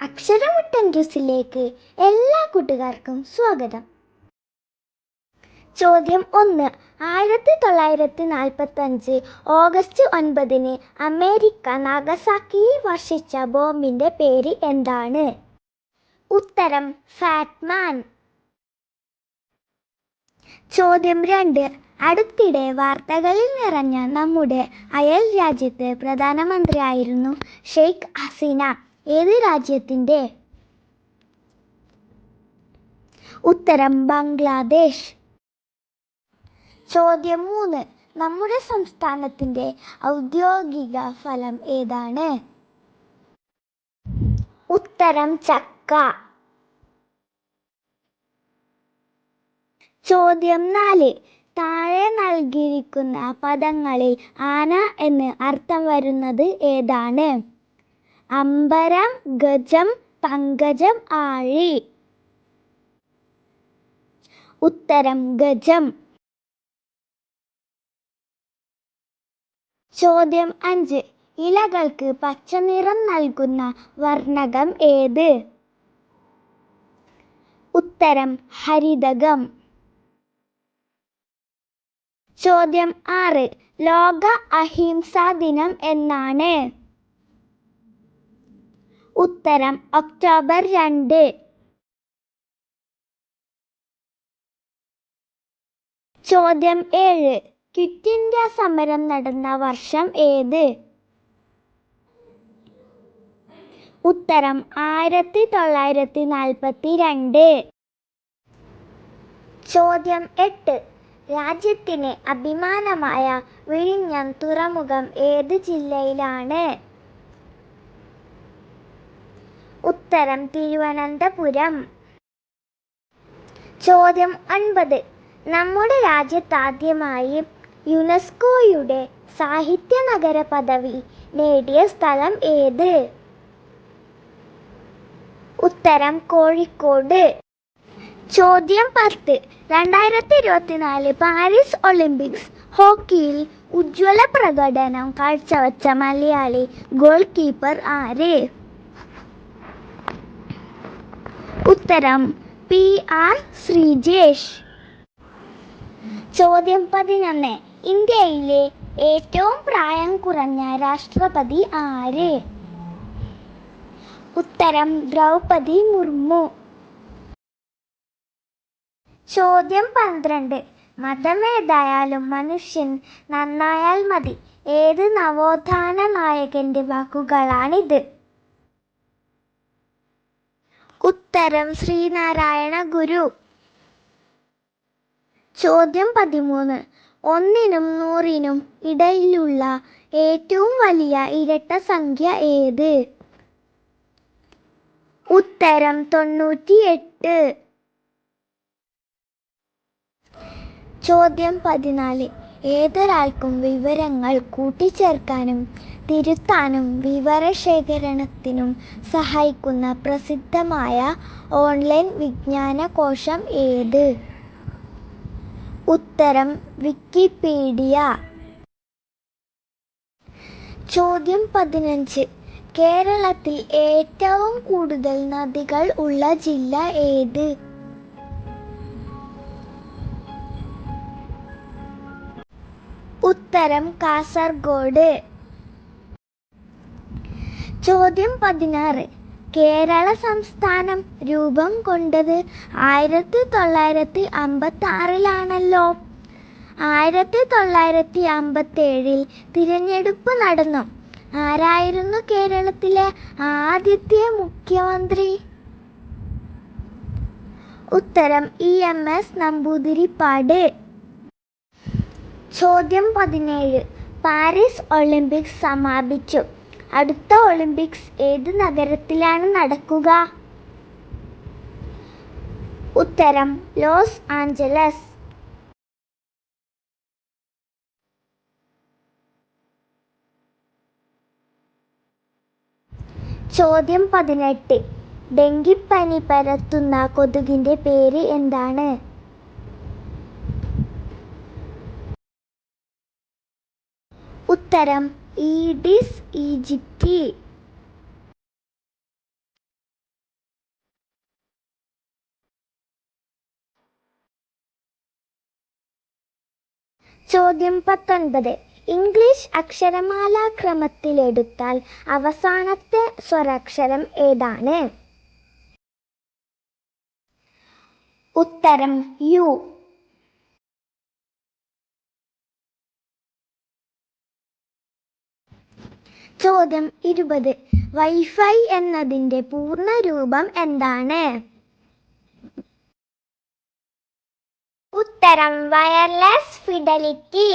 അക്ഷരമുറ്റം ന്യൂസിലേക്ക് എല്ലാ കൂട്ടുകാർക്കും സ്വാഗതം. ചോദ്യം 1. 1945 ഓഗസ്റ്റ് 9 അമേരിക്ക നാഗസാക്കിയിൽ വർഷിച്ച ബോംബിന്റെ പേര് എന്താണ്? ഉത്തരം ഫാറ്റ്മാൻ. ചോദ്യം 2. അടുത്തിടെ വാർത്തകളിൽ നിറഞ്ഞ നമ്മുടെ അയൽ രാജ്യത്ത് പ്രധാനമന്ത്രിയായിരുന്നു ഷെയ്ഖ് ഹസീന. ഏത് രാജ്യത്തിൻ്റെ? ഉത്തരം ബംഗ്ലാദേശ്. ചോദ്യം 3. നമ്മുടെ സംസ്ഥാനത്തിൻ്റെ ഔദ്യോഗിക ഫലം ഏതാണ്? ഉത്തരം ചക്ക. ചോദ്യം 4. താഴെ നൽകിയിരിക്കുന്ന പദങ്ങളിൽ ആന എന്ന് അർത്ഥം വരുന്നത് ഏതാണ്? അമ്പരം, ഗജം, പങ്കജം, ആഴി. ഉത്തരം ഗജം. ചോദ്യം 5. ഇലകൾക്ക് പച്ചനിറം നൽകുന്ന വർണ്ണകം ഏത്? ഉത്തരം ഹരിതകം. ചോദ്യം 6. ലോക അഹിംസാ ദിനം എന്നാണ്? ഉത്തരം ഒക്ടോബർ 2. ചോദ്യം 7. ക്വിറ്റ് ഇന്ത്യ സമരം നടന്ന വർഷം ഏത്? ഉത്തരം 1942. ചോദ്യം 8. രാജ്യത്തിന് അഭിമാനമായ വിഴിഞ്ഞം തുറമുഖം ഏത് ജില്ലയിലാണ്? ഉത്തരം തിരുവനന്തപുരം. ചോദ്യം 9. നമ്മുടെ രാജ്യത്താദ്യമായി യുനെസ്കോയുടെ സാഹിത്യ നഗര പദവി നേടിയ സ്ഥലം ഏത്? ഉത്തരം കോഴിക്കോട്. ചോദ്യം 10. 2024 പാരീസ് ഒളിമ്പിക്സ് ഹോക്കിയിൽ ഉജ്ജ്വല പ്രകടനം കാഴ്ചവച്ച മലയാളി ഗോൾ കീപ്പർ ആര്? ഉത്തരം PR ശ്രീജേഷ്. ചോദ്യം 11. ഇന്ത്യയിലെ ഏറ്റവും പ്രായം കുറഞ്ഞ രാഷ്ട്രപതി ആര്? ഉത്തരം ദ്രൗപദി മുർമു. ചോദ്യം 12. മതമേതായാലും മനുഷ്യൻ നന്നായാൽ മതി. ഏത് നവോത്ഥാന നായകന്റെ വാക്കുകളാണിത്? ഉത്തരം ശ്രീനാരായണ ഗുരു. ചോദ്യം 13. 1-നും 100-നും ഇടയിലുള്ള ഏറ്റവും വലിയ ഇരട്ട സംഖ്യ ഏത്? ഉത്തരം 98. ചോദ്യം 14. ഏതൊരാൾക്കും വിവരങ്ങൾ കൂട്ടിച്ചേർക്കാനും തിരുത്താനും വിവരശേഖരണത്തിനും സഹായിക്കുന്ന പ്രസിദ്ധമായ ഓൺലൈൻ വിജ്ഞാനകോശം ഏത്? ഉത്തരം വിക്കിപീഡിയ. ചോദ്യം 15. കേരളത്തിൽ ഏറ്റവും കൂടുതൽ നദികൾ ഉള്ള ജില്ല ഏത്? ഉത്തരം കാസർഗോഡ്. ചോദ്യം 16. കേരള സംസ്ഥാനം രൂപം കൊണ്ടത് 1956-ലാണല്ലോ. 1957 തിരഞ്ഞെടുപ്പ് നടന്നു. ആരായിരുന്നു കേരളത്തിലെ ആദ്യത്തെ മുഖ്യമന്ത്രി? ഉത്തരം EMS നമ്പൂതിരിപ്പാട്. ചോദ്യം 17. പാരീസ് ഒളിമ്പിക്സ് സമാപിച്ചു. അടുത്ത ഒളിമ്പിക്സ് ഏത് നഗരത്തിലാണ് നടക്കുക? ഉത്തരം ലോസ് ആഞ്ചലസ്. ചോദ്യം 18. ഡെങ്കിപ്പനി പരത്തുന്ന കൊതുകിന്റെ പേര് എന്താണ്? ഉത്തരം ഈഡിസ് ഈജിപ്തി. ചോദ്യം 19. ഇംഗ്ലീഷ് അക്ഷരമാലാക്രമത്തിലെടുത്താൽ അവസാനത്തെ സ്വരാക്ഷരം ഏതാണ്? ഉത്തരം യു. ചോദ്യം 20. വൈഫൈ എന്നതിൻ്റെ പൂർണ്ണരൂപം എന്താണ്? ഉത്തരം വയർലെസ് ഫിഡലിറ്റി.